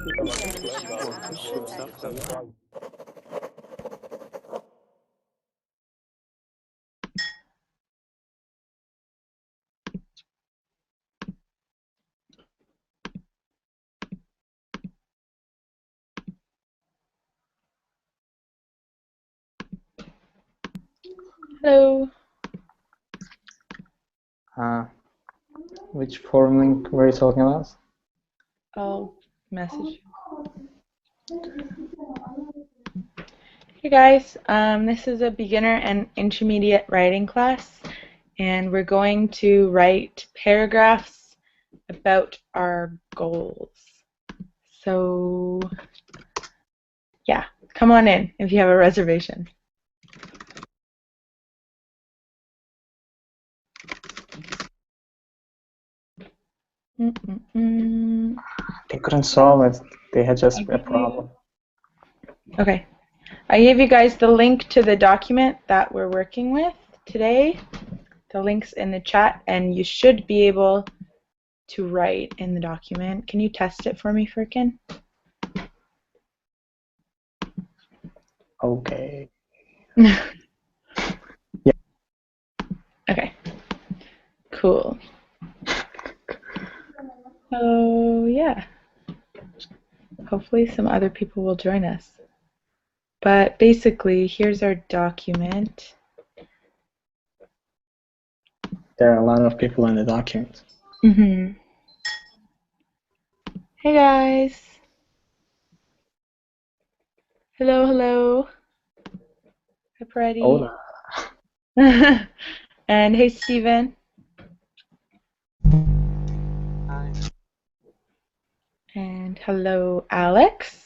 Hello. Which forum link were you talking about? I'll message you. Hey guys, this is a beginner and intermediate writing class, and we're going to write paragraphs about our goals. So, yeah, come on in if you have a reservation. They couldn't solve it. They had just a problem. Okay. I gave you guys the link to the document that we're working with today. The link's in the chat, and you should be able to write in the document. Can you test it for me, Firkin? Okay. Yeah. Yeah. Okay. Cool. So, yeah. Hopefully some other people will join us. But basically, here's our document. There are a lot of people in the document. Mm-hmm. Hey guys. Hello, hello. Hi, Freddie. Hola. And hey, Steven. Hi. And hello, Alex.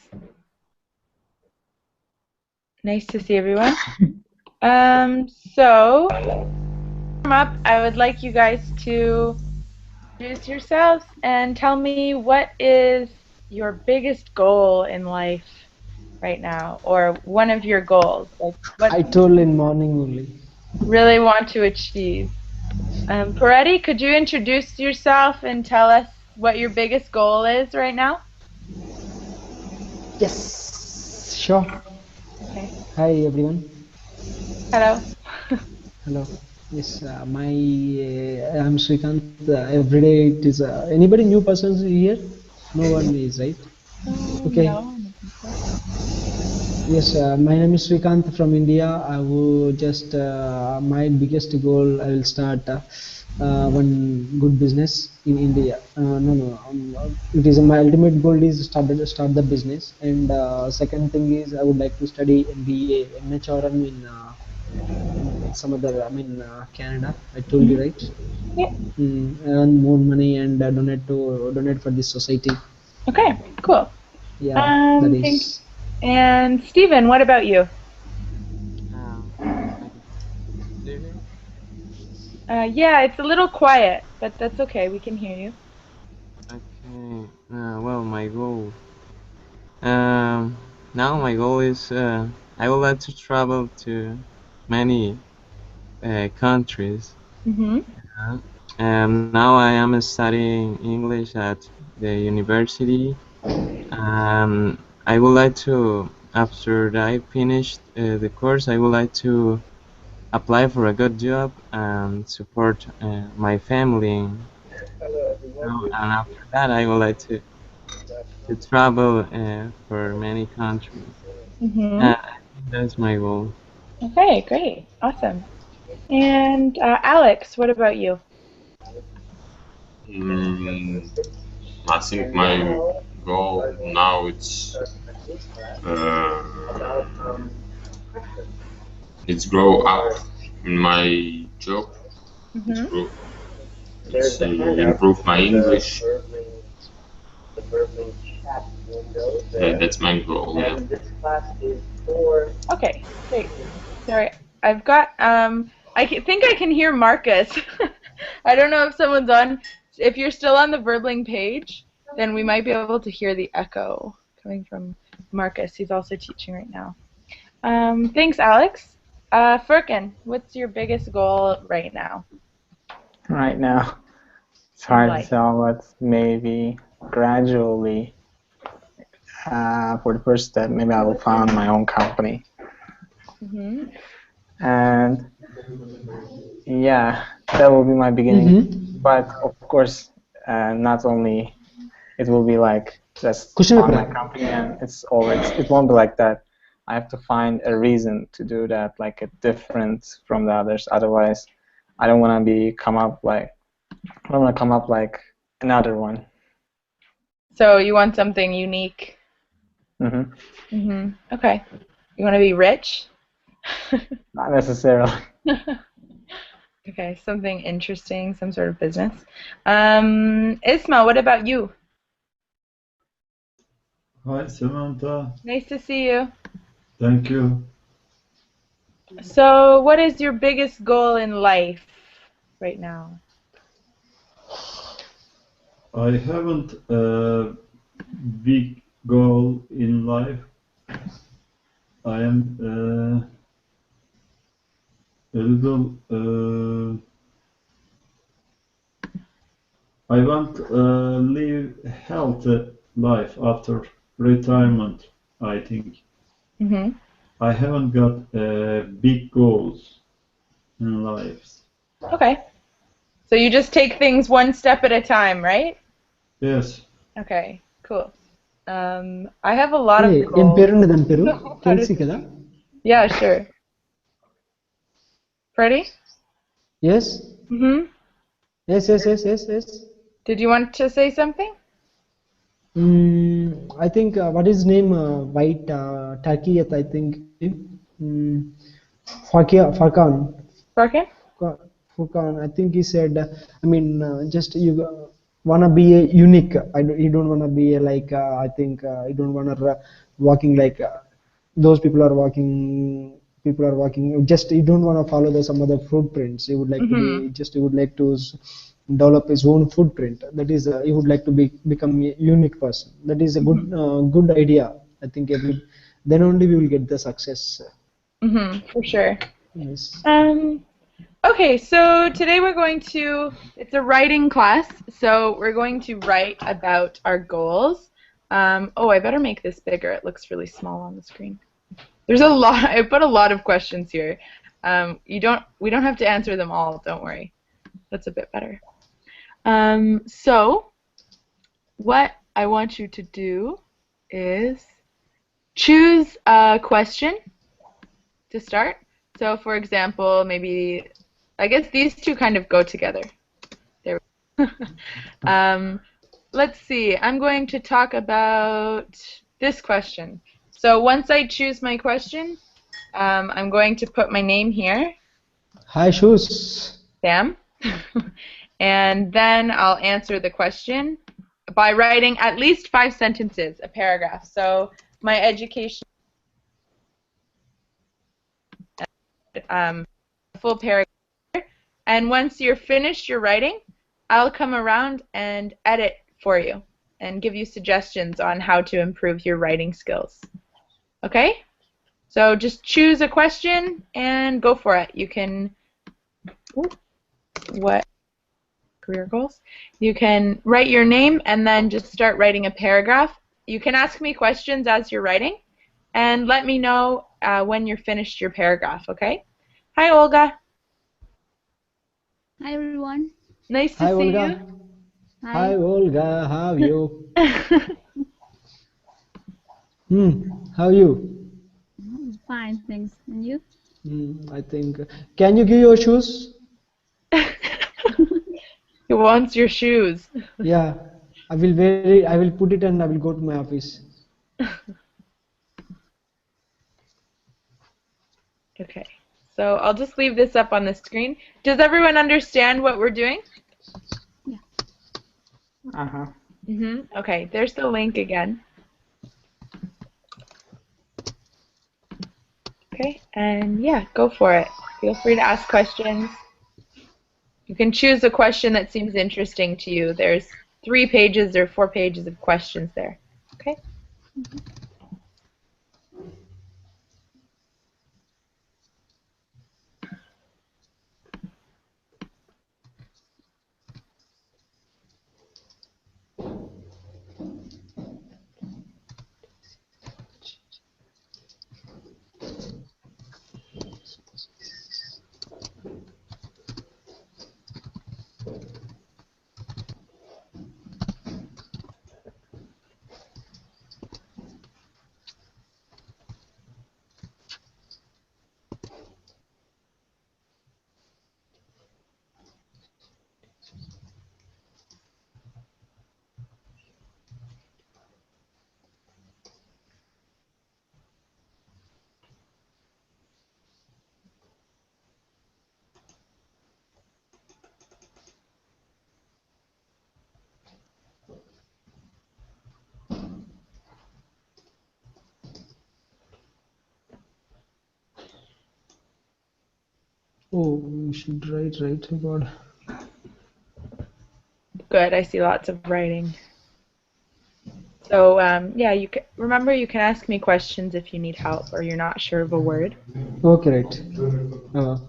Nice to see everyone. So, up, I would like you guys to introduce yourselves and tell me what is your biggest goal in life right now, or one of your goals. Like what I told in morning only. really want to achieve. Peretti, could you introduce yourself and tell us what your biggest goal is right now? Yes, sure. Okay. Hi everyone. Hello. Hello. Yes, I'm Srikant. Every day it is anybody new persons here? No one is, right? Okay. No. Yes, my name is Srikant from India. I will just my biggest goal. I will start one good business in India. It is my ultimate goal is start the business. And second thing is I would like to study MBA, MHRM in some other. Canada. I told you right. Yeah. Earn more money and donate for this society. Okay. Cool. Yeah, that Thanks. is. And Steven, what about you? Yeah, it's a little quiet, but that's okay. We can hear you. Okay. Well, my goal. Now my goal is I would like to travel to many countries. Mm-hmm. Now I am studying English at the university. I would like to, after I finish the course, I would like to apply for a good job and support my family. And after that, I would like to travel for many countries. Mm-hmm. That's my goal. Okay, great. Awesome. And Alex, what about you? I think my goal now uh, it's grow up in my job. Mm-hmm. It's improve my English. That's my goal. Yeah. Okay, great. Sorry, I've got think I can hear Marcus. I don't know if someone's on. If you're still on the Verbling page, then we might be able to hear the echo coming from Marcus. He's also teaching right now. Thanks, Alex. Firkin, what's your biggest goal right now? Right now, it's hard to tell, but maybe gradually for the first step, maybe I will found my own company. Mm-hmm. And yeah, that will be my beginning. But of course, not only it will be like just Question found my paper. company and it won't be like that. I have to find a reason to do that, like a different from the others. Otherwise, I don't want to come up like another one. So you want something unique. Hmm. Mm-hmm. Okay. You want to be rich? Not necessarily. Okay, something interesting, some sort of business. Isma, what about you? Hi, Samantha. Nice to see you. Thank you. So, what is your biggest goal in life right now? I haven't a big goal in life. I am a little. I want live healthy life after retirement. I think Mm-hmm. I haven't got big goals in life. Okay. So you just take things one step at a time, right? Yes. Okay, cool. I have a lot of ఏం goals. పేరుంది దాని పేరు How does Kelsey it- కదా Yeah, sure. Freddie? Yes Mm-hmm. Yes yes yes yes yes Did you want to say something? I think what is name white turkey I think Farkan. Farkan? Furkan, I think he said, I mean, just you wanna be a unique. You don't wanna be a, like, I think you don't wanna walking like those people are walking. People are walking. Just you don't wanna follow some other footprints. You would like to be Mm-hmm. just. You would like to develop his own footprint. That is, you would like to become a unique person. That is a good idea. I think then only we will get the success. Mm-hmm. For sure. Yes. Okay, so today it's a writing class, so we're going to write about our goals. Oh, I better make this bigger. It looks really small on the screen. There's a lot, I put a lot of questions here. We don't have to answer them all, don't worry. That's a bit better. So, what I want you to do is choose a question to start. So, for example, maybe I guess these two kind of go together. There we go. Let's see. I'm going to talk about this question. So once I choose my question, I'm going to put my name here, Hi, shoes. Sam, and then I'll answer the question by writing at least 5 sentences, a paragraph. So my education, full paragraph. And once you're finished your writing, I'll come around and edit for you and give you suggestions on how to improve your writing skills. Okay? So just choose a question and go for it. You can, what career goals? You can write your name and then just start writing a paragraph. You can ask me questions as you're writing and let me know when you're finished your paragraph, okay? Hi, Olga. Hi everyone. Nice to Hi, see Olga. Hi. Hi, Olga. How are you? How are you? Fine, thanks. And you? I think. Can you give your shoes? He wants your shoes. Yeah, I will wear it. I will put it and I will go to my office. Okay, so I'll just leave this up on the screen. Does everyone understand what we're doing? Uh-huh. Okay, there's the link again. Okay, and yeah, go for it. Feel free to ask questions. You can choose a question that seems interesting to you. There's 3 pages or 4 pages of questions there. Okay? Oh, we should write, right? Oh God. Good. I see lots of writing. So yeah, remember you can ask me questions if you need help or you're not sure of a word. Okay, right. Oh.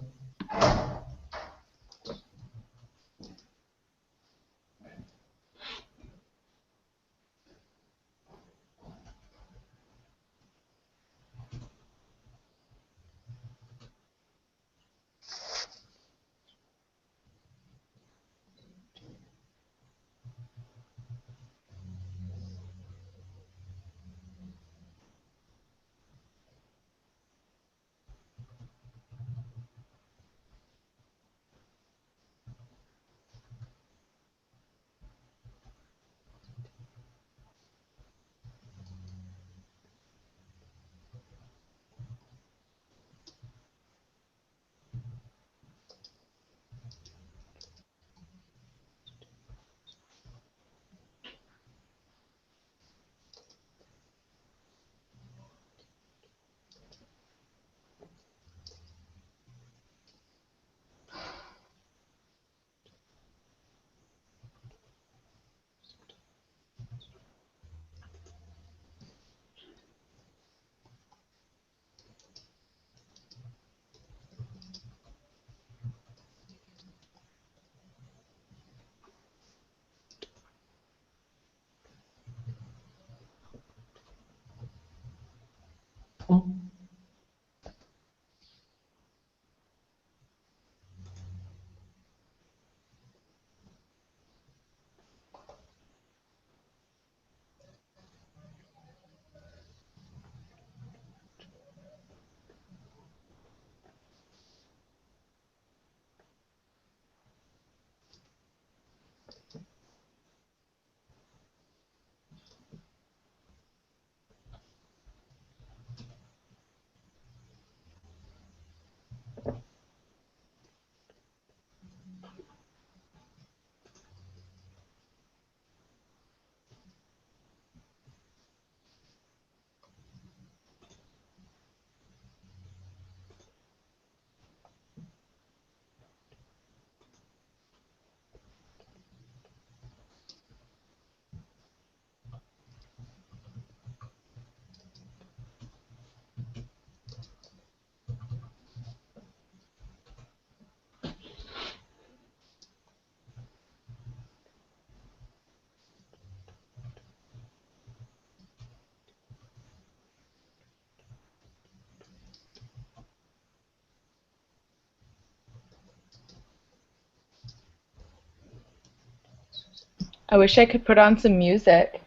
I wish I could put on some music.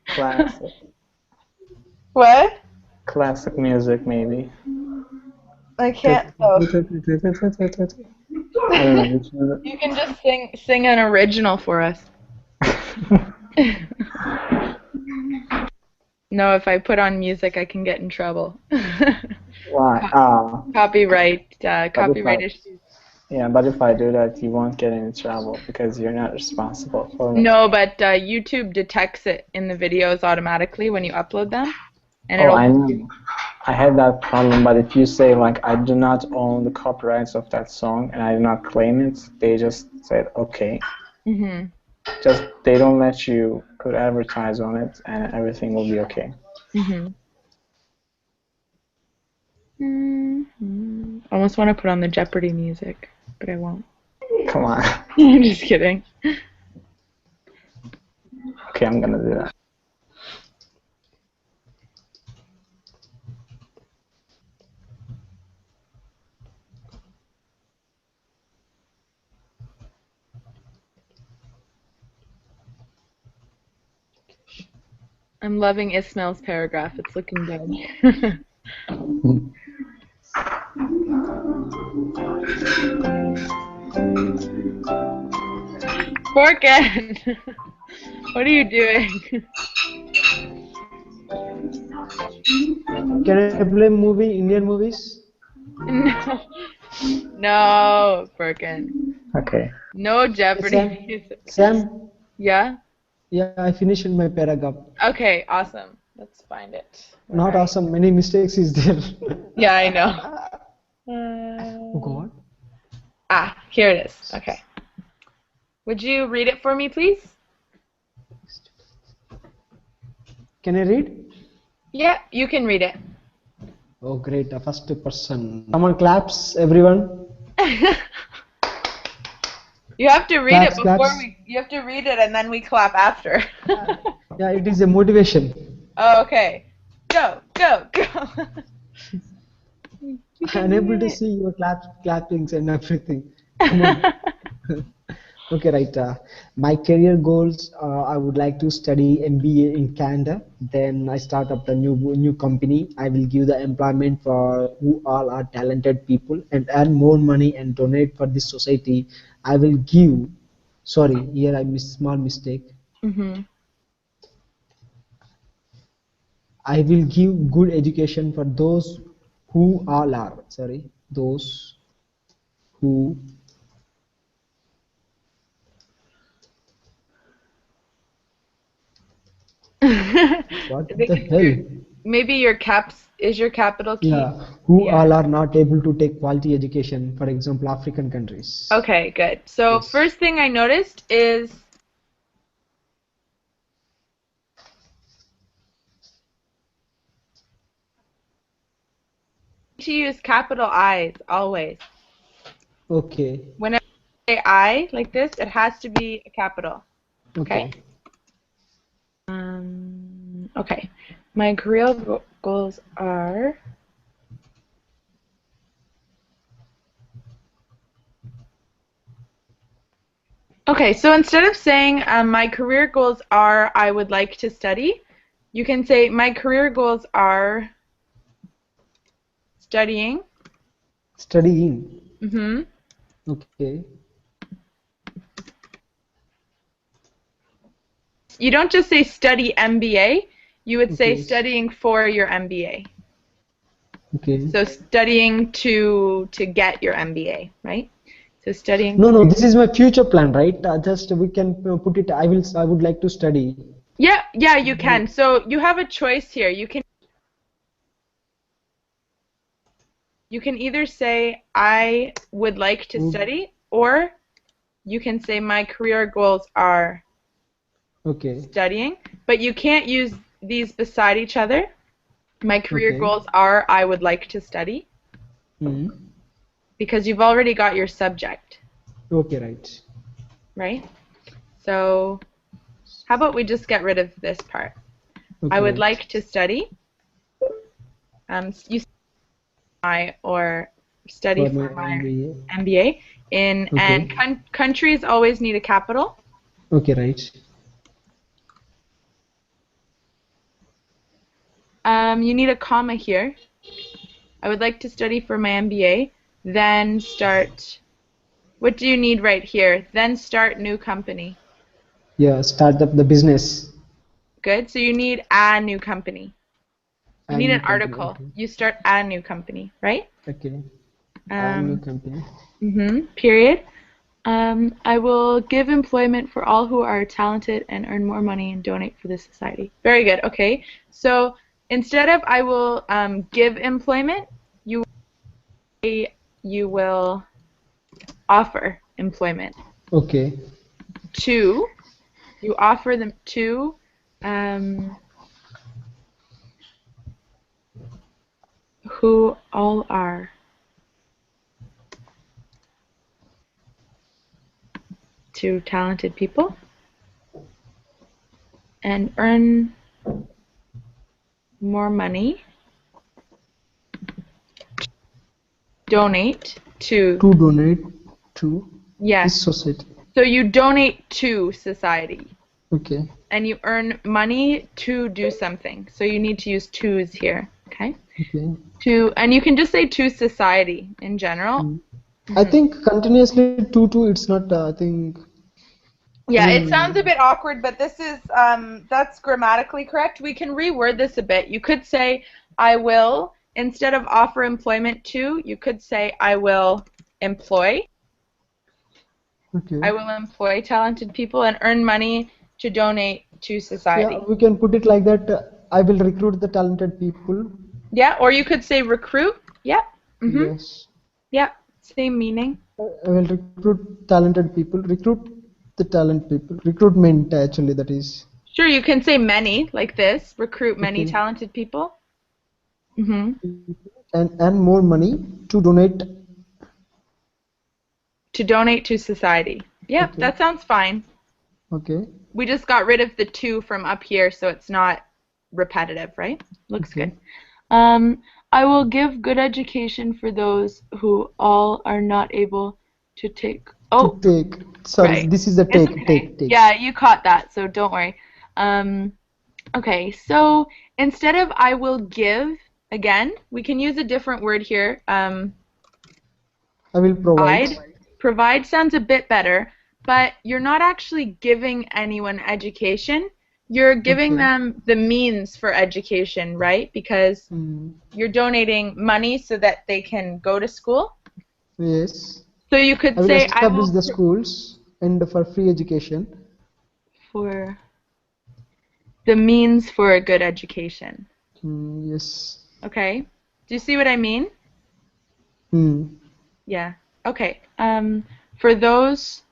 Classic. What? Classic music, maybe. I can't though. I don't know. Which one. You can just sing an original for us. No, if I put on music, I can get in trouble. Why? Copyright issues. Yeah, but if I do that, you won't get any trouble because you're not responsible for it. No, but YouTube detects it in the videos automatically when you upload them, and Oh, I know. I had that problem, but if you say like I do not own the copyrights of that song and I do not claim it, they just said okay. Mhm. Just they don't let you put advertise on it, and everything will be okay. Mhm. Mhm. Almost want to put on the Jeopardy music, but I won't. Come on. I'm just kidding. Okay, I'm gonna do that. I'm loving Ismail's paragraph. It's looking good. Forkin! What are you doing? Can I play Indian movies? No. No, Forkin. Okay. No Jeopardy Sam? music. Sam? Yeah? Yeah, I finished my paragraph. Okay, awesome. Let's find it. Where Not are you? awesome. Many mistakes is there. Yeah, I know. God. Here it is. Okay. Would you read it for me, please? Can I read? Yeah, you can read it. Oh, great. First person. Someone claps, everyone. You have to read Claps, it before claps. you have to read it and then we clap after. Yeah, it is a motivation. Oh, okay. Go, go, go. You can Unable do to it. see your clappings and everything. Come on. Okay, right. My career goals, I would like to study MBA in Canada. Then I start up the new company. I will give the employment for who all are talented people and earn more money and donate for this society. I will give. Sorry, here I missed small mistake. Mhm. I will give good education for those who all are. Sorry, those who. What I think the it's your hell? maybe your caps is your capital key. Yeah, who Yeah. all are not able to take quality education, for example, African countries. Okay, good. So Yes. first thing I noticed is to use capital I's always. Okay. Whenever I say I like this, it has to be a capital. Okay. Okay. My career goals are okay, so instead of saying my career goals are I would like to study, you can say my career goals are studying. Studying. Mm-hmm. Okay. You don't just say study MBA, you would say Okay. studying for your MBA. Okay. So studying to get your MBA, right? So studying. No, this is my future plan, right? Just we can put it. I would like to study. Yeah, you can. So you have a choice here. You can either say I would like to study, or you can say my career goals are Okay. studying, but you can't use these beside each other. My career Okay. goals are I would like to study, Hmm. because you've already got your subject, Okay, right. right? So how about we just get rid of this part? Okay, I would right. like to study. You I or study For for my my MBA. MBA in Okay. and countries always need a capital. Okay, right. You need a comma here. I would like to study for my MBA. Then start. What do you need right here? Then start new company. Yeah, start up the business. Good. So you need a new company. You And need new an company. article. Okay. You start a new company, right? Okay. And new Um, company. Period. I will give employment for all who are talented and earn more money and donate for the society. Very good. Okay. So instead of I will give employment, you will offer employment Okay. to. You offer them to who all are to talented people and earn more money. Donate to. To donate to this Yes. society. So you donate to society. Okay. And you earn money to do something. So you need to use to's here, okay? Okay. And you can just say to society in general. I think continuously two it's not. I think. Yeah, it sounds a bit awkward, but this is that's grammatically correct. We can reword this a bit. You could say I will instead of offer employment to. You could say I will employ. Okay. I will employ talented people and earn money to donate to society. Yeah, we can put it like that. I will recruit the talented people. Yeah, or you could say recruit. Yeah. Yes. Yeah, same meaning. I will recruit talented people. Recruit the talent people. Recruitment actually that is. Sure, you can say many, like this. Recruit many Okay. talented people. Mm-hmm. And more money to donate. To donate to society. Yep, Okay. that sounds fine. Okay. We just got rid of the to from up here, so it's not repetitive, right? Looks Okay. good. I will give good education for those who all are not able to take. To Oh, take. Sorry, right. this is the It's take. okay. Take. Take. Yeah, you caught that, so don't worry. Okay, so instead of I will give, again, we can use a different word here. I will provide. Provide. Provide sounds a bit better, but you're not actually giving anyone education. You're giving Okay. them the means for education, right? Because Hmm. you're donating money so that they can go to school. Yes. So you I could will say, I establish will the schools and for free education. for the means for a good education. Yes. Okay? Do you see what I mean? Hmm. Yeah. Okay. For those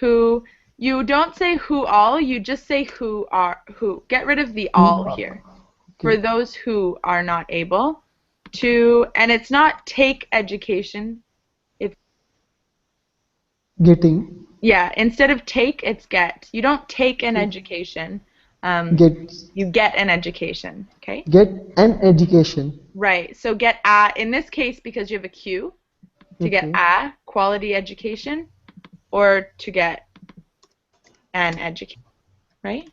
who you don't say who all, you just say who are who. Get rid of the Who all are here. For okay? those who are not able to, and it's not take education. It's Getting. yeah. Instead of take, it's get. You don't take an Okay. education. Um, Get. you get an education. Okay. Get an education. Right. So get a in this case because you have a Q to get Okay. a quality education or to get an education. Right.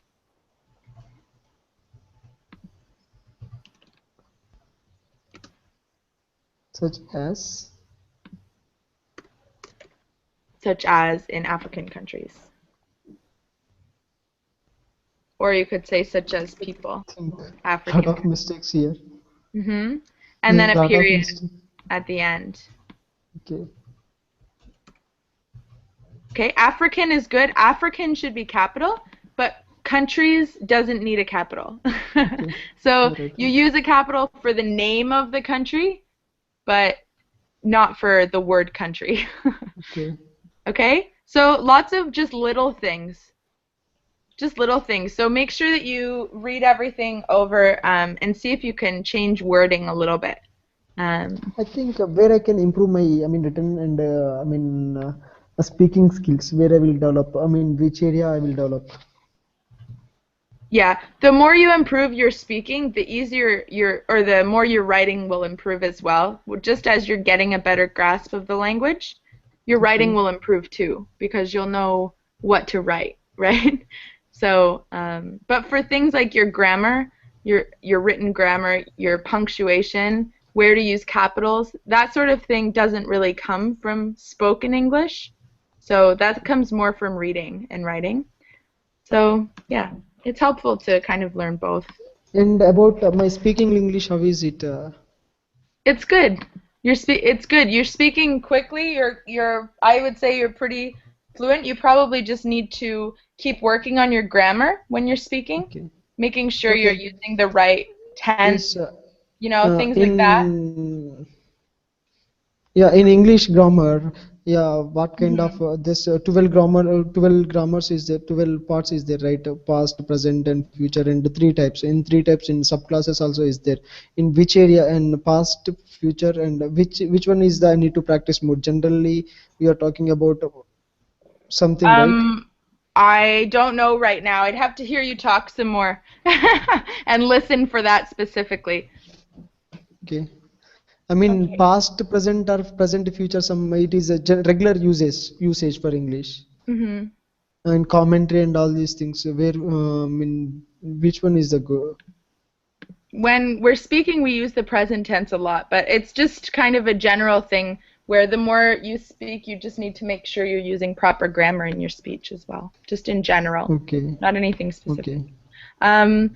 Such as. Such as in African countries. Or you could say such as people, Think. Lot African. of mistakes here. Mm-hmm. And then There's a a lot of period mistakes. at the end. Okay. Okay, African is good. African should be capital, but countries doesn't need a capital. Okay. So Right. you use a capital for the name of the country, but not for the word country. Okay. Okay? So lots of just little things. Just little things. So make sure that you read everything over and see if you can change wording a little bit. I think where I can improve my, written and speaking skills. Where I will develop. Which area I will develop. Yeah, the more you improve your speaking, the easier or the more your writing will improve as well. Just as you're getting a better grasp of the language, your writing Okay. will improve too, because you'll know what to write, right? So, but for things like your grammar, your written grammar, your punctuation, where to use capitals, that sort of thing doesn't really come from spoken English. So that comes more from reading and writing. So, yeah, it's helpful to kind of learn both. And about my speaking English, how is it? It's good. It's good. You're speaking quickly. I would say you're pretty fluent. You probably just need to keep working on your grammar when you're speaking, Okay. making sure you're Okay. using the right tense, Yes. things like that. In in English grammar, what kind Hmm. of this 12 grammar 12 grammars is there, 12 parts is there, right? Past, present and future, and three types. In three types in subclasses also is there. In which area and past, future, and which one is the I need to practice more? Generally, we are talking about something, right? Um, I don't know right now. I'd have to hear you talk some more and listen for that specifically. Okay. Okay. Past, present, or present, future. Some it is a regular usage for English. Hmm. And commentary and all these things. Where which one is the go? When we're speaking, we use the present tense a lot, but it's just kind of a general thing where the more you speak, you just need to make sure you're using proper grammar in your speech as well, just in general, Okay, not anything specific. okay. Um,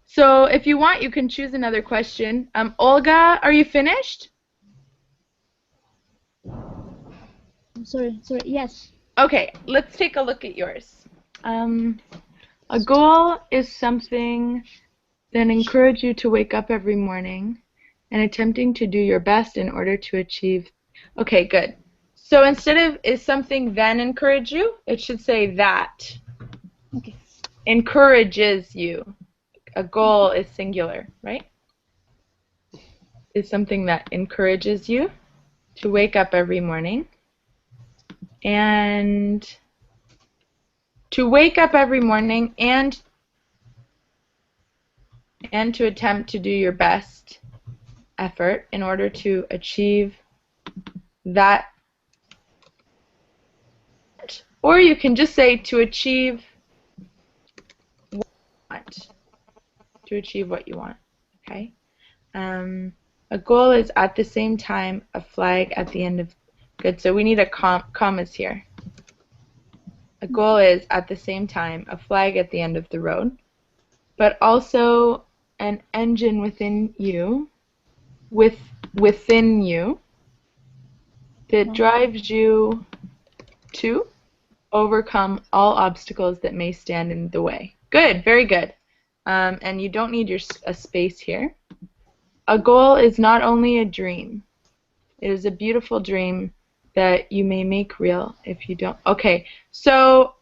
so if you want, you can choose another question. Olga, are you finished? Sorry, sorry. Yes. Okay, let's take a look at yours. Um, a goal is something that encourages you to wake up every morning and attempting to do your best in order to achieve Okay, good. So instead of is something then encourage you, it should say that. Okay. Encourages you. A goal is singular, right? Is something that encourages you to wake up every morning. And to wake up every morning and to attempt to do your best effort in order to achieve that. Or you can just say to achieve what you want. To achieve what you want. Okay? A goal is at the same time a flag at the end of. Good. So we need a commas here. A goal is at the same time a flag at the end of the road, but also an engine within you, within you, that drives you to overcome all obstacles that may stand in the way. Good, very good. And you don't need a space here. A goal is not only a dream. It is a beautiful dream that you may make real if you don't. Okay, so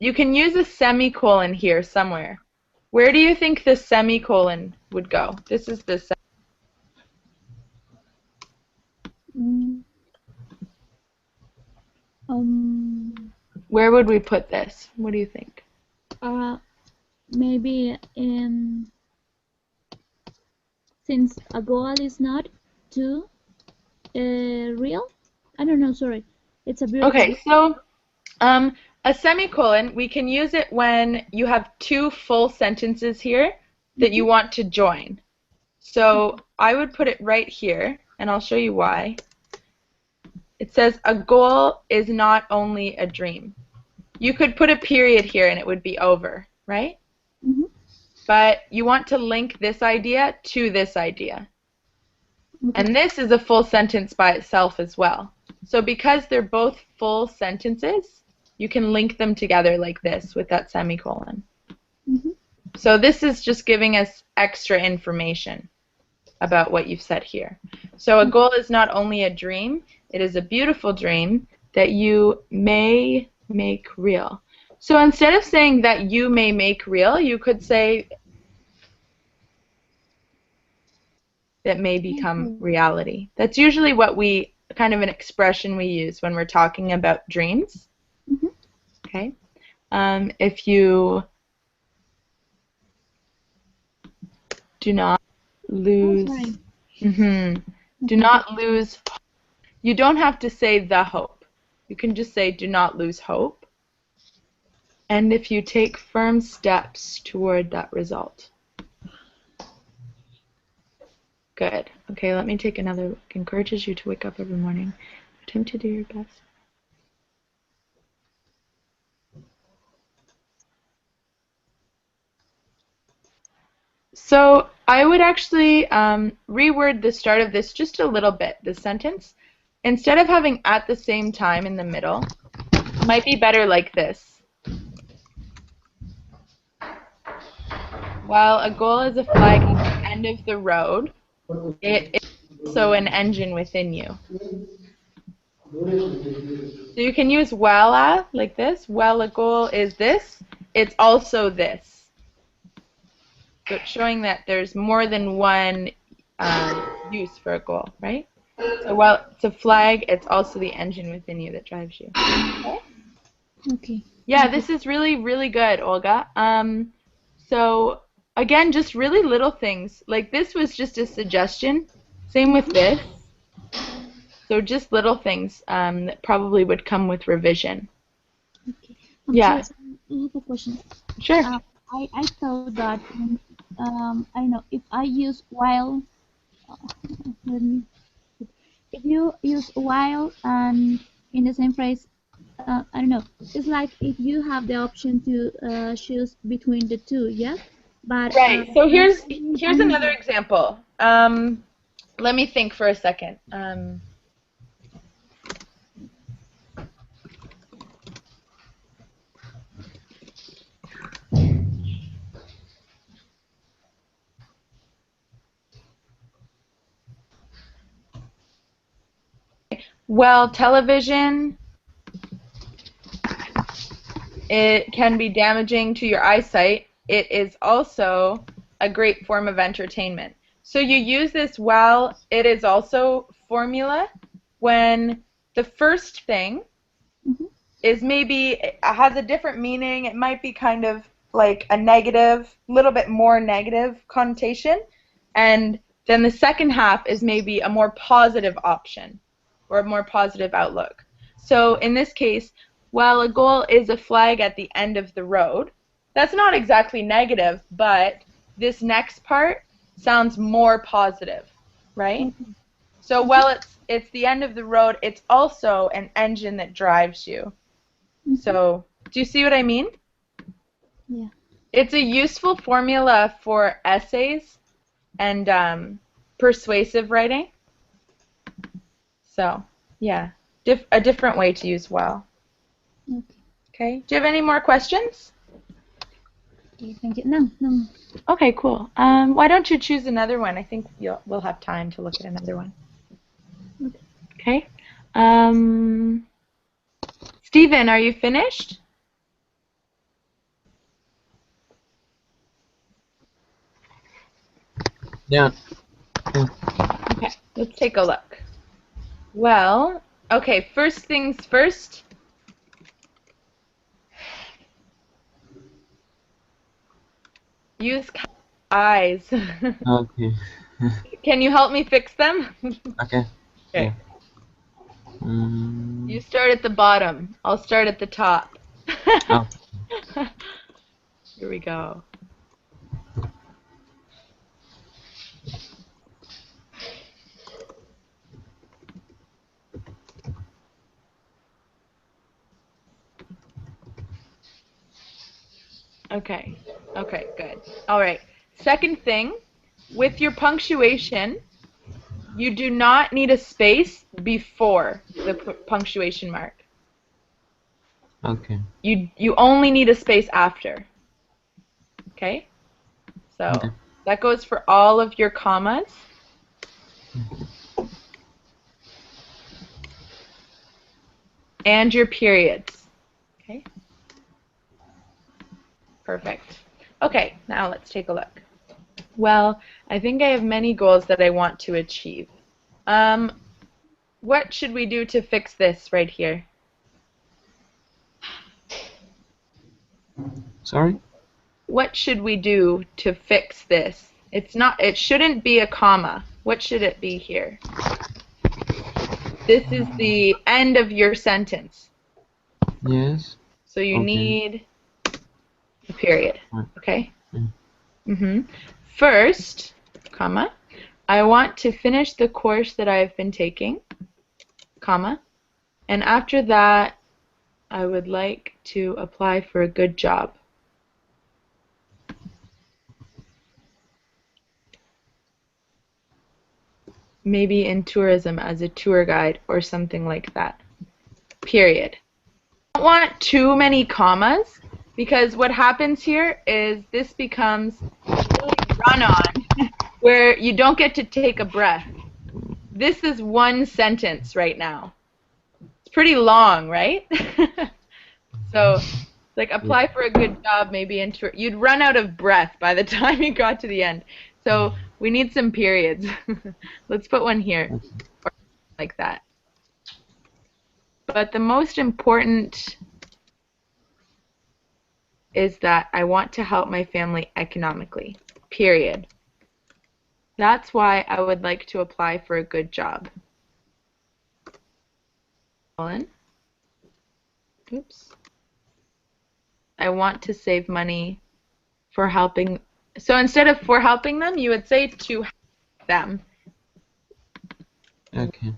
you can use a semicolon here somewhere. Where do you think the semicolon would go? This is the Mm, Where would we put this? What do you think? maybe in since a goal is not too real. I don't know. Sorry, it's a beautiful. Okay, so a semicolon, we can use it when you have two full sentences here that you want to join. So I would put it right here, and I'll show you why. It says a goal is not only a dream. You could put a period here and it would be over, right? Mm-hmm. But you want to link this idea to this idea. Okay. And this is a full sentence by itself as well. So because they're both full sentences, you can link them together like this with that semicolon. Mm-hmm. So this is just giving us extra information about what you've said here. So a goal is not only a dream, it is a beautiful dream that you may make real. So instead of saying that you may make real, you could say that may become reality. That's usually what we, kind of an expression we use when we're talking about dreams. Mm-hmm. Okay. If you do not lose, do not lose, you don't have to say the hope. You can just say do not lose hope. And if you take firm steps toward that result. Good. Okay, let me take another look. Encourages you to wake up every morning. Attempt to do your best. So I would actually reword the start of this just a little bit, the sentence. Instead of having at the same time in the middle, it might be better like this. While a goal is a flag at the end of the road, it is also an engine within you. So you can use while like this. While a goal is this, it's also this. So it's showing that there's more than one use for a goal, right? So while it's a flag, it's also the engine within you that drives you. Okay? Okay. Yeah, this is really, really good, Olga. So again, just really little things. Like this was just a suggestion. Same with this. So just little things that probably would come with revision. Okay. Yeah. Sorry, I have a question. Sure. I thought that I don't know if I use while. Let me. If you use while and in the same phrase, I don't know. It's like if you have the option to choose between the two, yeah. But Right. So here's I another example. Let me think for a second. Well, television, it can be damaging to your eyesight. It is also a great form of entertainment. So you use this while it is also formula when the first thing is maybe it has a different meaning. It might be kind of like a negative, little bit more negative connotation, and then the second half is maybe a more positive option or a more positive outlook. So in this case, while a goal is a flag at the end of the road, that's not exactly negative, but this next part sounds more positive, right? So while it's the end of the road, it's also an engine that drives you. So do you see what I mean? Yeah. It's a useful formula for essays and persuasive writing. So, yeah, a different way to use well. Okay. Okay. Do you have any more questions? Okay, thank you. No, no. Okay, cool. Why don't you choose another one? I think we'll have time to look at another one. Okay. Stephen, are you finished? Yeah. Okay, let's take a look. Well, okay, first things first. Use eyes. Okay. Can you help me fix them? Okay. Okay. Yeah. Mm, You start at the bottom. I'll start at the top. oh, Here we go. Okay. Okay, good. All right. Second thing, with your punctuation, you do not need a space before the punctuation mark. okay. You only need a space after. Okay? So Okay. that goes for all of your commas. And your periods. Okay? Perfect. Okay, now let's take a look. Well, I think I have many goals that I want to achieve. What should we do to fix this right here? Sorry? What should we do to fix this? It shouldn't be a comma. What should it be here? This is the end of your sentence. Yes. So you Okay. need a period. Okay? Mm. First, comma, I want to finish the course that I've been taking, comma, and after that, I would like to apply for a good job. Maybe in tourism as a tour guide or something like that. Period. I don't want too many commas because what happens here is this becomes really run-on where you don't get to take a breath. This is one sentence right now. It's pretty long, right? So, like, apply for a good job, maybe you'd run out of breath by the time you got to the end. So we need some periods. Let's put one here, or like that. But the most important is that I want to help my family economically, period. That's why I would like to apply for a good job. Oops. I want to save money for helping. So instead of for helping them, you would say to help them. Okay.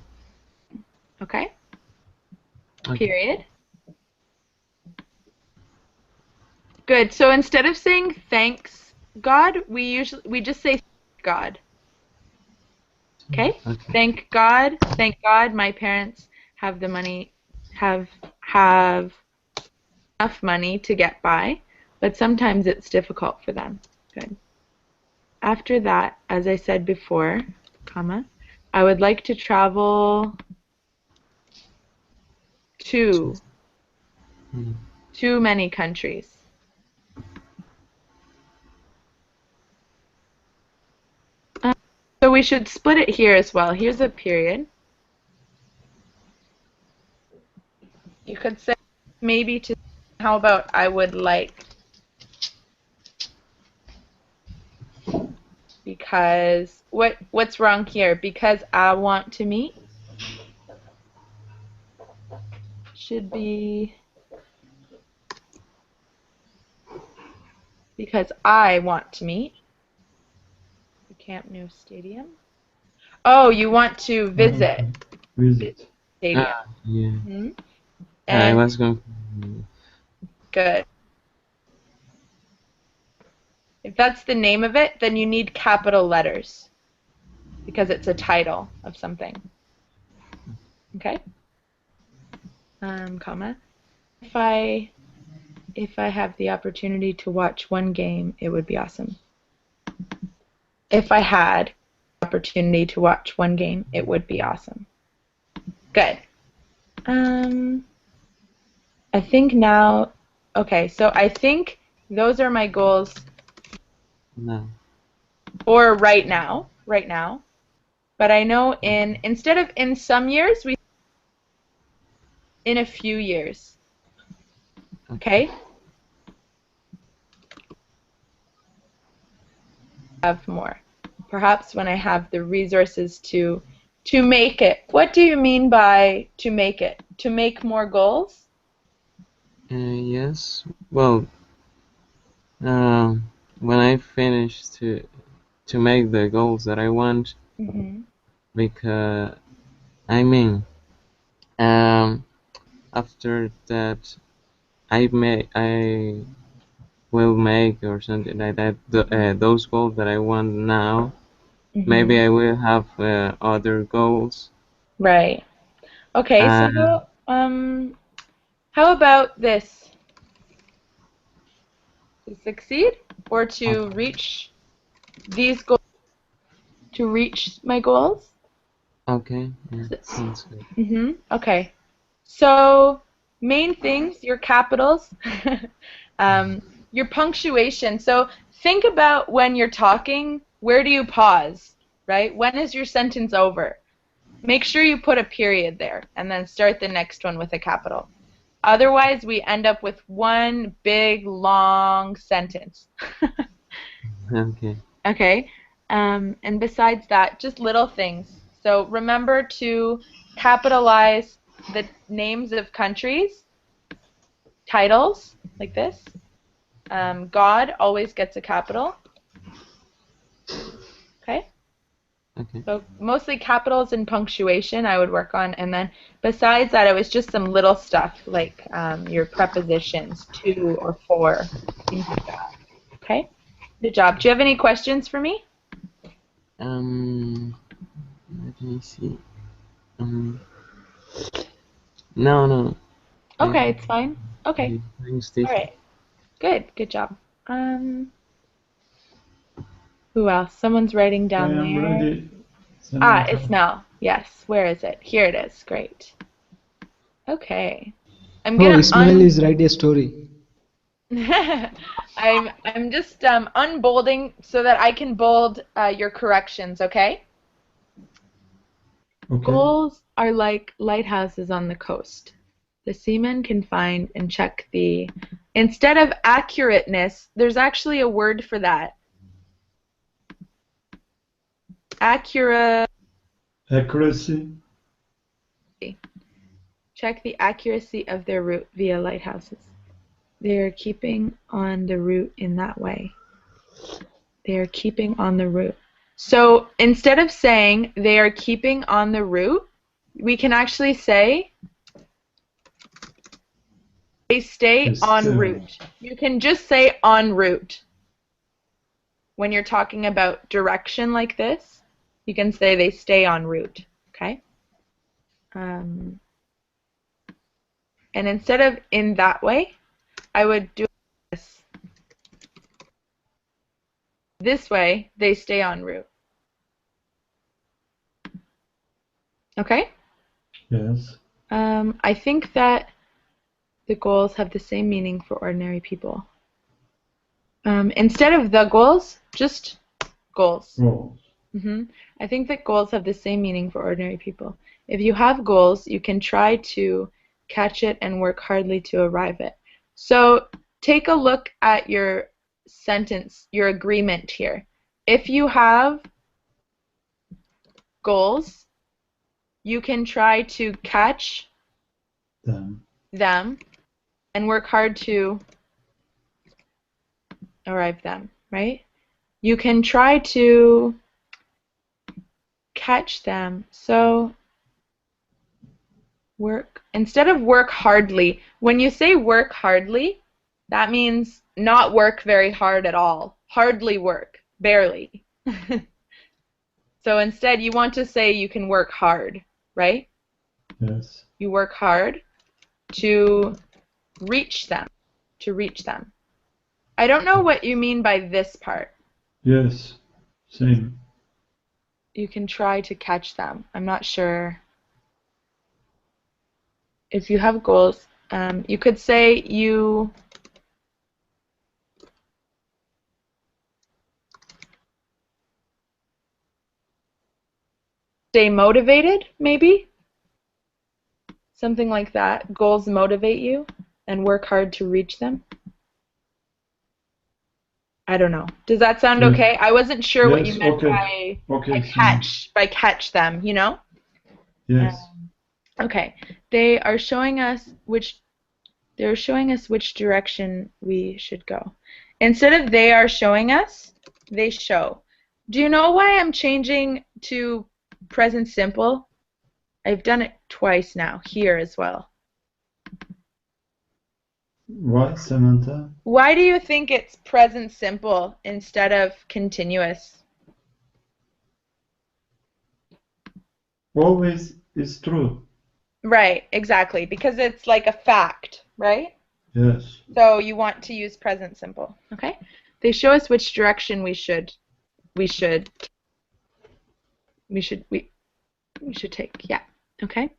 Okay? Okay. Period. Good. So instead of saying thanks God, we just say God. Okay? Okay. Thank God my parents have the money, have enough money to get by, but sometimes it's difficult for them. Good. After that, as I said before, comma, I would like to travel Two. Mm. Too many countries. So we should split it here as well. Here's a period. You could say maybe to, how about I would like, because what's wrong here? Because I want to meet should be because I want to meet the Camp Nou Stadium. Oh, you want to visit Visit. stadium. Yeah. Hmm? I And was going. good. If that's the name of it, then you need capital letters because it's a title of something. Okay? Comma. If I have the opportunity to watch one game, it would be awesome. If I had the opportunity to watch one game, it would be awesome. Good. I think now, okay, so I think those are my goals No. for right now. But I know instead of in some years, we in a few years. Okay? Have more. Perhaps when I have the resources to make it. What do you mean by to make it? To make more goals? Yes. Well, when I finish to make the goals that I want, Mm-hmm. because I mean, um, after that, I will make or something like that. Those goals that I want now, maybe Mm-hmm. I will have other goals. Right. Okay, so Uh, how about this? To succeed or to okay. reach these goals? To reach my goals? Okay. Yeah, sounds good. Mm-hmm. Okay. So, main things, your capitals, um, your punctuation. So, think about when you're talking, where do you pause, right? When is your sentence over? Make sure you put a period there and then start the next one with a capital. Otherwise, we end up with one big, long sentence. Okay. Okay? And besides that, just little things. So remember to capitalize the names of countries, titles, like this. God always gets a capital. Okay? Okay. So mostly capitals and punctuation I would work on. And then besides that, it was just some little stuff like your prepositions, to or for, things like that. Okay? Good job. Do you have any questions for me? Let me see. Um, no. I, Okay, it's fine. Okay. thanks, All teacher. right. Good job. Um, who else? Someone's writing I down am there. ready, Ah, Samantha. Ismail. Yes. Where is it? Here it is. Great. Okay. I'm Oh, gonna Ismail is write a story. I'm just unbolding so that I can bold your corrections, okay? Okay. Goals are like lighthouses on the coast. The seamen can find and check the. Instead of accurateness, there's actually a word for that. Accurate. Accuracy. Check the accuracy of their route via lighthouses. They are keeping on the route in that way. They are keeping on the route. So instead of saying they are keeping on the route, we can actually say they stay en Stay. route. You can just say en route. When you're talking about direction like this, you can say they stay en route. Okay? And instead of in that way, I would do this. This way, they stay en route. Okay? Yes. I think that the goals have the same meaning for ordinary people. Instead of the goals, just goals. Goals. I think that goals have the same meaning for ordinary people. If you have goals, you can try to catch it and work hardly to arrive it. So take a look at your sentence, your agreement here. If you have goals, you can try to catch Them. them and work hard to arrive them, right? You can try to catch them. So work, instead of work hardly, when you say work hardly, that means not work very hard at all. Hardly work, barely. So instead you want to say you can work hard, right? Yes. You work hard to reach them, to reach them. I don't know what you mean by this part. Yes. Same. You can try to catch them. I'm not sure. If you have goals, you could say you stay motivated, maybe? Something like that. Goals motivate you and work hard to reach them. I don't know. Does that sound Yes. okay? I wasn't sure what you Yes, meant okay. Okay, by catch them, you know? Yes. Okay. They're showing us which direction we should go. Instead of they are showing us, they show. Do you know why I'm changing to present simple? I've done it twice now, here as well. Why, Samantha? Why do you think it's present simple instead of continuous? Always is true. Right, exactly, because it's like a fact, right? Yes. So you want to use present simple, okay? They show us which direction we should take, yeah, okay?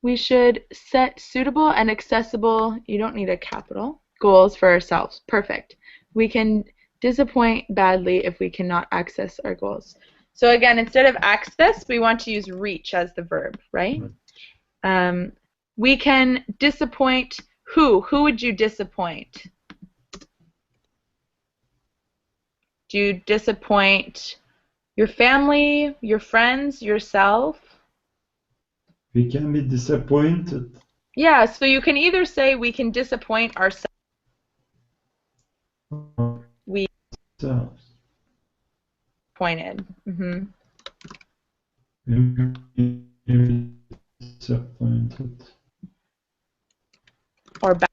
We should set suitable and accessible, you don't need a capital, goals for ourselves. Perfect. We can disappoint badly if we cannot access our goals. So again, instead of access, we want to use reach as the verb, right? We can disappoint who? Who would you disappoint? Do you disappoint your family, your friends, yourself? We can be disappointed. Yeah, so you can either say we can disappoint ourselves. We Ourselves. disappointed. We be disappointed. Or bad.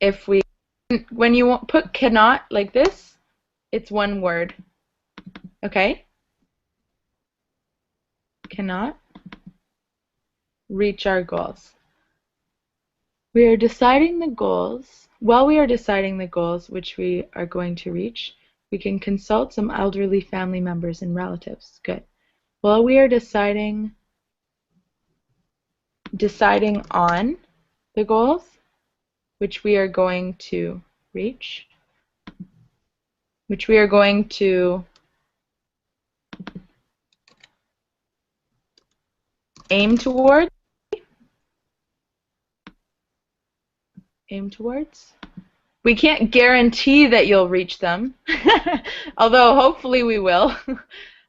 If we, when you put cannot like this, it's one word. Okay? Cannot reach our goals. We are deciding the goals. While we are deciding the goals which we are going to reach, we can consult some elderly family members and relatives. Good. While we are deciding on the goals which we are going to reach, which we are going to aim towards. We can't guarantee that you'll reach them, although hopefully we will.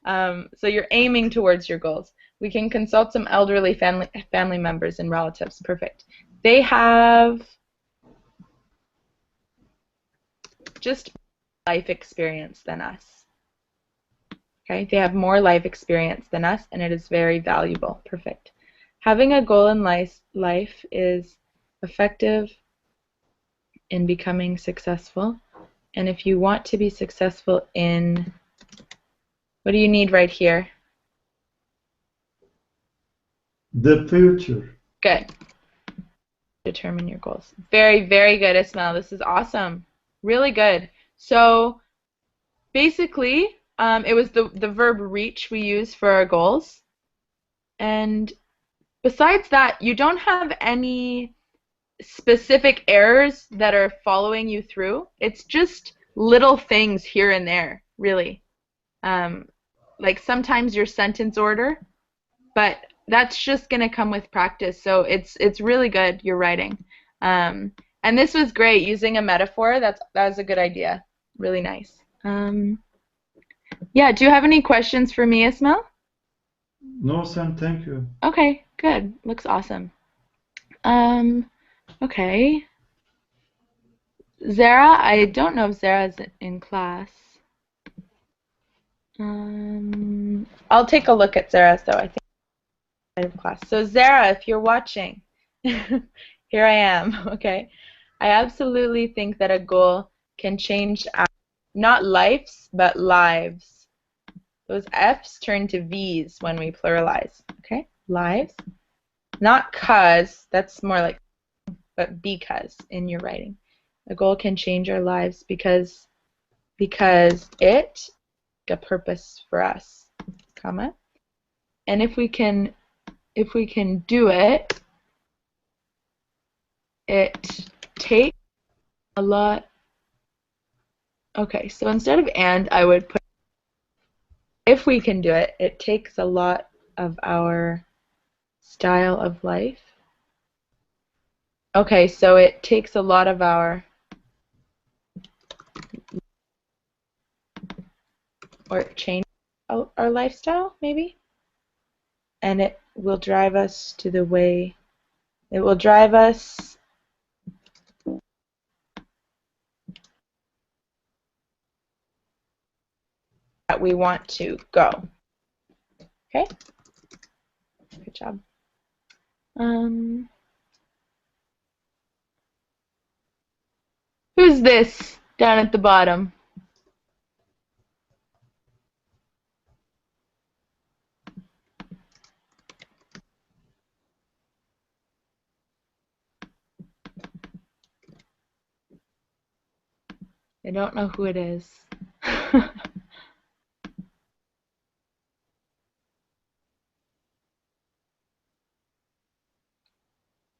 So you're aiming towards your goals. We can consult some elderly family members and relatives. Perfect. They have just life experience than us. Okay, they have more life experience than us, and it is very valuable. Perfect. Having a goal in life is effective in becoming successful. And if you want to be successful in, what do you need right here? The future. Good. Determine your goals. Very, very good, Ismail. This is awesome. Really good. So basically, it was the verb reach we use for our goals. And besides that, you don't have any specific errors that are following you through. It's just little things here and there, really. Like sometimes your sentence order, but that's just going to come with practice. So it's really good, your writing. And this was great, using a metaphor. That was a good idea. Really nice. Yeah, do you have any questions for me, Ismail? No, Sam, thank you. Okay, good. Looks awesome. Okay. Zara, I don't know if Zara's in class. I'll take a look at Zara, so I think I'm in class. So Zara, if you're watching, here I am, okay? I absolutely think that a goal can change our, not lives, but lives. Those F's turn to V's when we pluralize, okay? Lives. Not cause, that's more like, but because in your writing. A goal can change our lives because it a purpose for us, comma. And if we can do it, it takes a lot. Okay, so instead of and, I would put if we can do it, it takes a lot of our style of life. Okay, so it takes a lot of our, or change our lifestyle, maybe? And it will drive us to the way, it will drive us that we want to go. Okay? Good job. Who's this down at the bottom? I don't know who it is.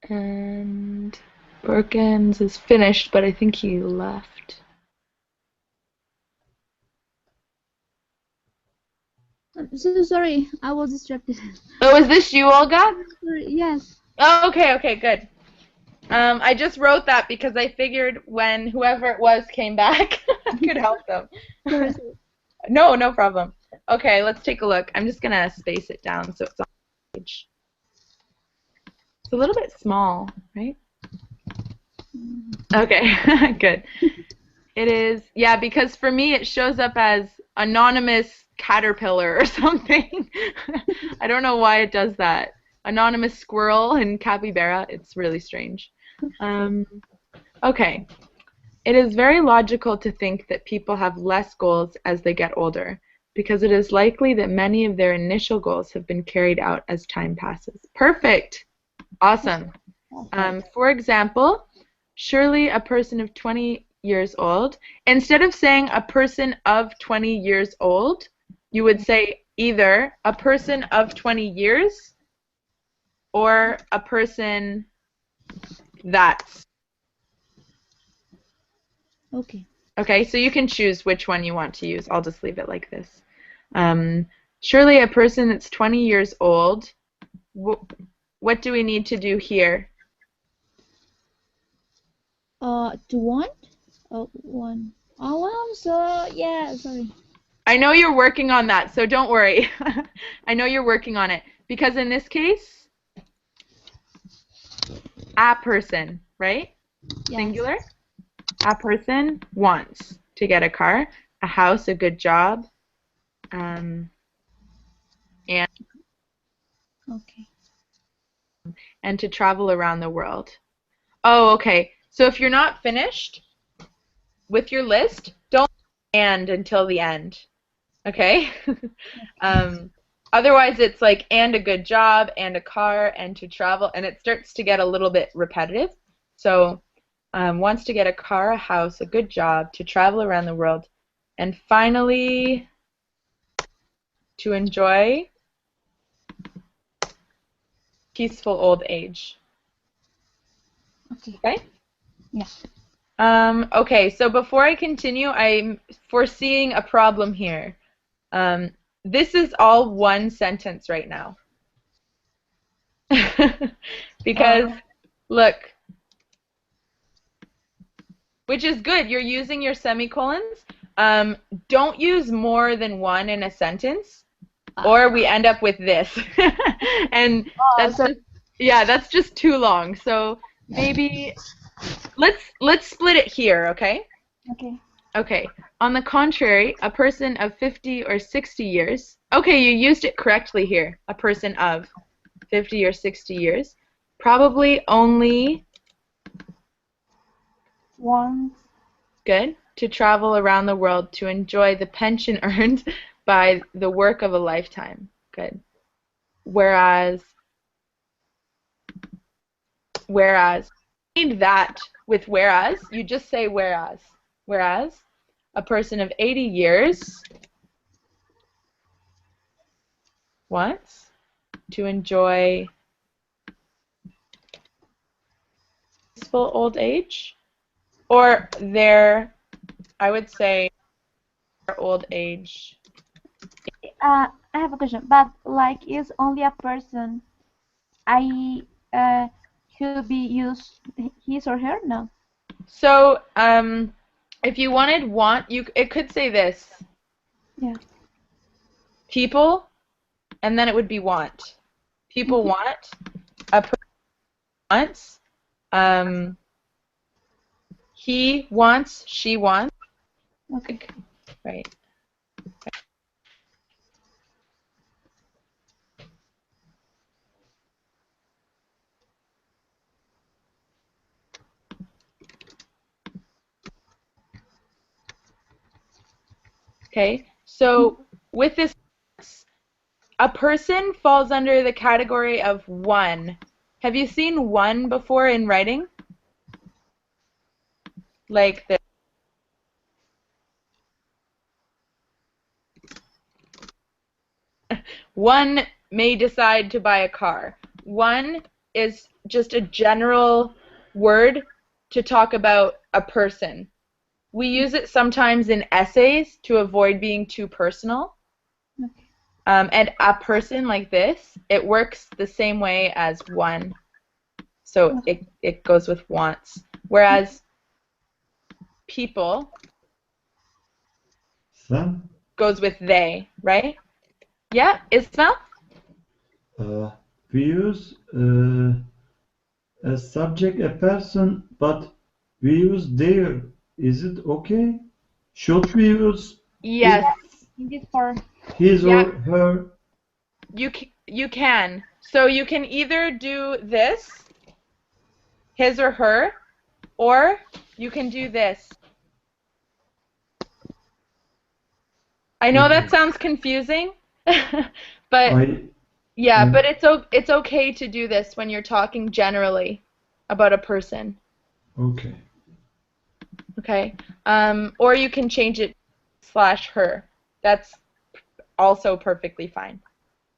And Perkins is finished, but I think he left. I'm so sorry, I was distracted. Oh, is this you, Olga? Sorry, yes. Oh, okay, good. I just wrote that because I figured when whoever it was came back, I could help them. Sorry. No problem. Okay, let's take a look. I'm just going to space it down so it's on the page. It's a little bit small, right? Okay, good. It is, yeah, because for me it shows up as anonymous caterpillar or something. I don't know why it does that. Anonymous squirrel and capybara. It's really strange. Okay. It is very logical to think that people have less goals as they get older, because it is likely that many of their initial goals have been carried out as time passes. Perfect. Awesome. For example, surely a person of 20 years old, instead of saying a person of 20 years old, you would say either a person of 20 years or a person that's. Okay. Okay, so you can choose which one you want to use. I'll just leave it like this. Surely a person that's 20 years old, what do we need to do here? To want? One. Oh, so yeah, sorry. I know you're working on that, so don't worry. I know you're working on it. Because in this case, a person, right? Yes. Singular. A person wants to get a car, a house, a good job, and Okay. and to travel around the world. Oh, okay. So if you're not finished with your list, don't and until the end. Okay? Otherwise, it's like and a good job, and a car, and to travel, and it starts to get a little bit repetitive. So wants to get a car, a house, a good job, to travel around the world, and finally to enjoy peaceful old age. Okay. Okay? Yeah. Okay, so before I continue, I'm foreseeing a problem here. This is all one sentence right now. Because, look, which is good, you're using your semicolons. Don't use more than one in a sentence, or we end up with this. And that's just, yeah, that's just too long. So maybe let's split it here, okay? Okay. Okay. On the contrary, a person of 50 or 60 years. Okay, you used it correctly here. A person of 50 or 60 years. Probably only, One. good, to travel around the world to enjoy the pension earned by the work of a lifetime. Good. Whereas, need that with whereas, you just say whereas. Whereas, a person of 80 years wants to enjoy peaceful old age, or their, I would say, their old age. I have a question, but like is only a person. I should be use his or her? No. So, if you wanted want, it could say this. Yeah. People, and then it would be want. People want, a person wants, he wants, she wants. Okay. Right. Okay, so with this, a person falls under the category of one. Have you seen one before in writing? Like this. One may decide to buy a car. One is just a general word to talk about a person. We use it sometimes in essays to avoid being too personal. Okay. And a person like this, it works the same way as one. So it goes with wants. Whereas people Sam, goes with they, right? Yeah, Ismail? we use a subject, a person, but we use their. Is it okay? Should we use Yes. Indeed for. his Yeah. or her? You can. So you can either do this, his or her, or you can do this. I know that sounds confusing, but yeah, but it's okay to do this when you're talking generally about a person. Okay. Okay? Or you can change it slash her. That's also perfectly fine.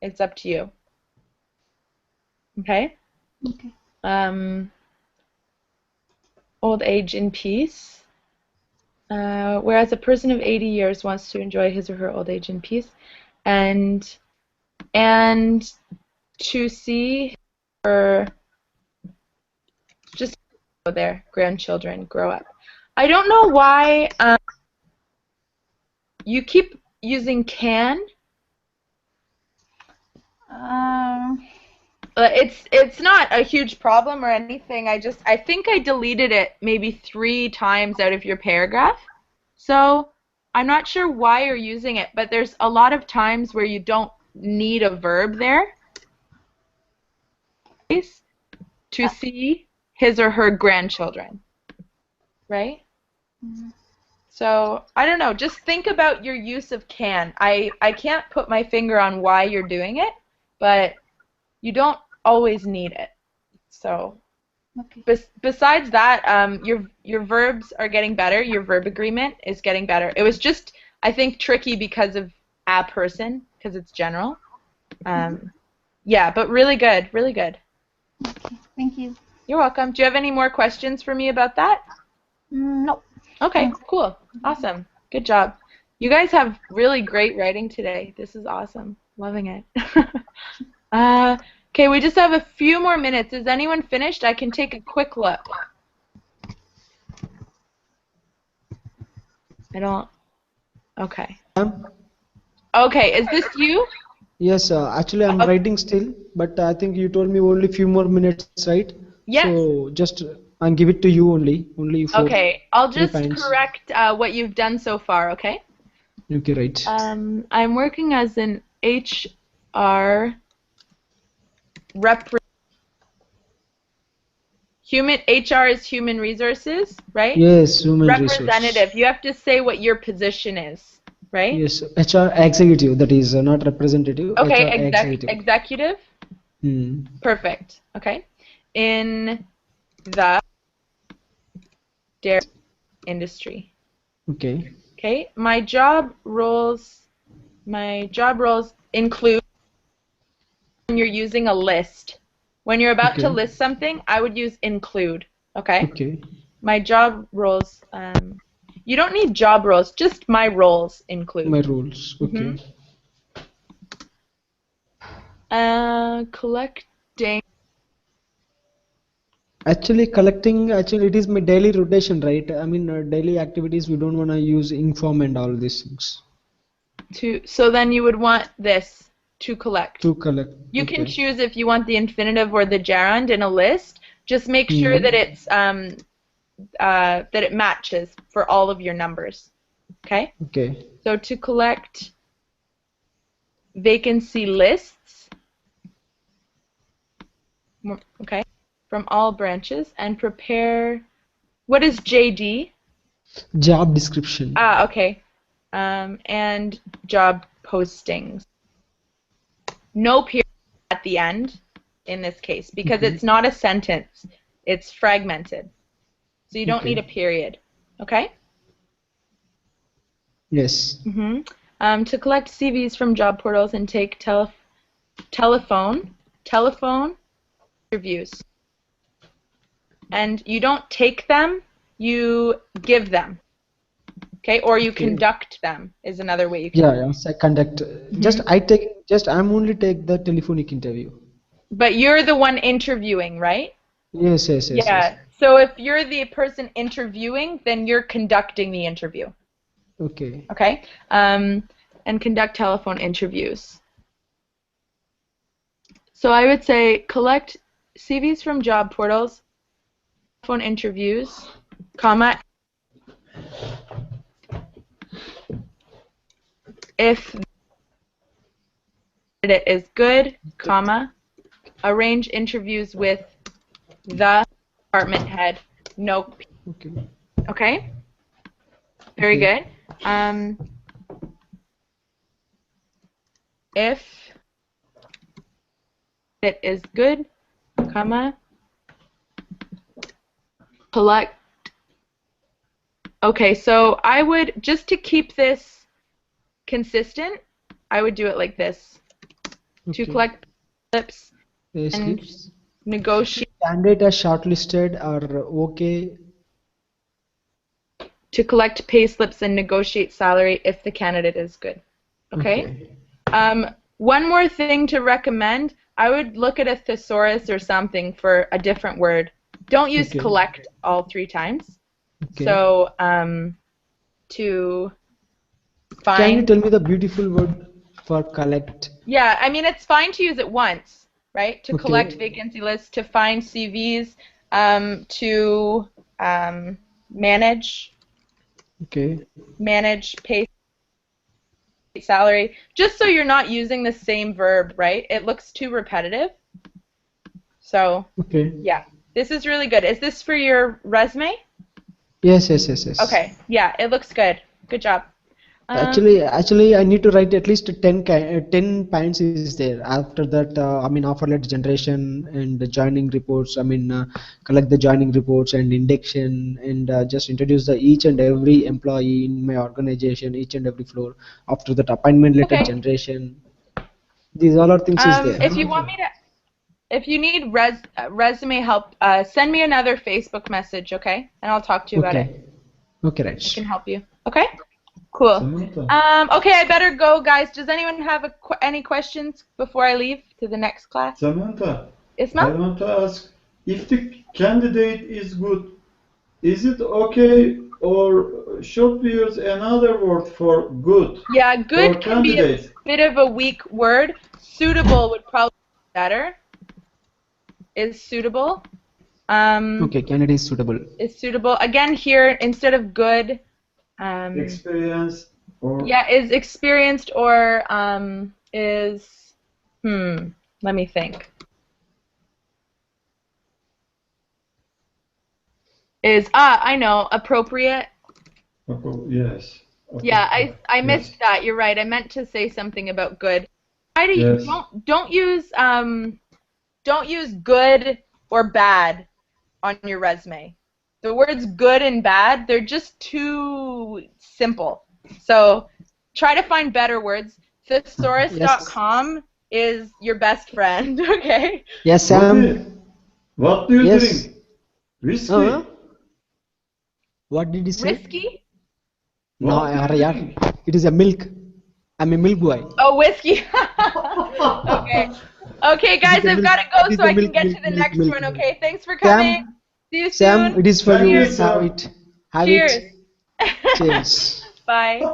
It's up to you. Okay? Okay. Old age in peace. Whereas a person of 80 years wants to enjoy his or her old age in peace, and to see her just their grandchildren grow up. I don't know why you keep using can. It's not a huge problem or anything. I think I deleted it maybe 3 times out of your paragraph. So I'm not sure why you're using it, but there's a lot of times where you don't need a verb there. To see his or her grandchildren. Right? Mm-hmm. So, I don't know, just think about your use of can. I can't put my finger on why you're doing it, but you don't always need it. So, besides that, your verbs are getting better. Your verb agreement is getting better. It was just, I think, tricky because of a person, because it's general. Yeah, but really good, really good. Okay, thank you. You're welcome. Do you have any more questions for me about that? No. Okay, cool. Awesome. Good job. You guys have really great writing today. This is awesome. Loving it. Okay, we just have a few more minutes. Is anyone finished? I can take a quick look. I don't. Okay. Okay, is this you? Yes, actually I'm writing still, but I think you told me only few more minutes, right? Yes. So just I'll give it to you only for Okay, I'll 3 just points. correct what you've done so far, okay? Okay, right. I'm working as an HR HR is human resources, right? Yes, human resource. Representative. You have to say what your position is, right? Yes, HR executive, that is not representative. Okay, HR executive. executive. Perfect. Okay. In the dairy industry. Okay. Okay. My job roles include when you're using a list. When you're about to list something, I would use include. Okay. Okay. My job roles. You don't need job roles. Just my roles include. My roles. Okay. Collecting. Actually, collecting. Actually, it is my daily rotation, right? I mean, daily activities. We don't want to use inform and all these things. So then you would want this. To collect. To collect. You can choose if you want the infinitive or the gerund in a list. Just make sure that it's that it matches for all of your numbers. Okay? Okay. So to collect vacancy lists, okay, from all branches and prepare. What is JD? Job description. Okay. And job postings. No period at the end in this case because it's not a sentence. It's fragmented. So you don't need a period. Okay? Yes. To collect CVs from job portals and take telephone interviews. And you don't take them, you give them. Okay, or you conduct them is another way you can. Yeah, I conduct. I'm only take the telephonic interview. But you're the one interviewing, right? Yes. Yeah. So if you're the person interviewing, then you're conducting the interview. Okay. Okay. And conduct telephone interviews. So I would say collect CVs from job portals, telephone interviews, comma. If it is good, comma, arrange interviews with the department head. No. Okay. Very good. If it is good, comma, collect. Okay, so I would, just to keep this consistent, I would do it like this. To collect slips and negotiate. Candidate are shortlisted or okay. To collect pay slips and negotiate salary if the candidate is good. Okay? One more thing to recommend, I would look at a thesaurus or something for a different word. Don't use collect all 3 times. So, to find... Can you tell me the beautiful word for collect? Yeah, I mean, it's fine to use it once, right? To collect vacancy lists, to find CVs, to manage. Manage pay salary, just so you're not using the same verb, right? It looks too repetitive. So, yeah, this is really good. Is this for your resume? Yes. Okay, yeah, it looks good. Good job. Actually, I need to write at least 10 points is there. After that, I mean, offer letter generation and the joining reports. I mean, collect the joining reports and induction and just introduce each and every employee in my organization, each and every floor. After that, appointment letter generation. These all are things is there. If you want me to, If you need resume help, send me another Facebook message, okay? And I'll talk to you about it. Okay. Okay, I Raj. can help you. Okay? Cool. Samantha, Okay, I better go, guys. Does anyone have any questions before I leave to the next class? Samantha, I Ismail? want to ask, if the candidate is good, is it okay or should we use another word for good? Yeah, good For can be a candidate. bit of a weak word. Suitable would probably be better. Is suitable. Okay, candidate is suitable. Is suitable. Again, here, instead of good, Experience or yeah, is experienced or is, let me think. Is, I know, appropriate. yes. Yeah, I missed Yes. that. You're right. I meant to say something about good. Try to Yes. don't use good or bad on your resume. The words good and bad, they're just too simple. So try to find better words. Thesaurus.com is your best friend, okay? Yes, What Sam. what do you Yes. drink? Whiskey? What did you say? Risky? No, What do you yaar. drink? It is a milk. I'm a milk boy. Oh, whiskey. Okay. Okay, guys, I've got to go so I can get to the next one, okay? Thanks for coming. Sam, See you Sam, soon. it is for Thank you. you, Have Sam. it. Have Cheers. it. Cheers. Bye.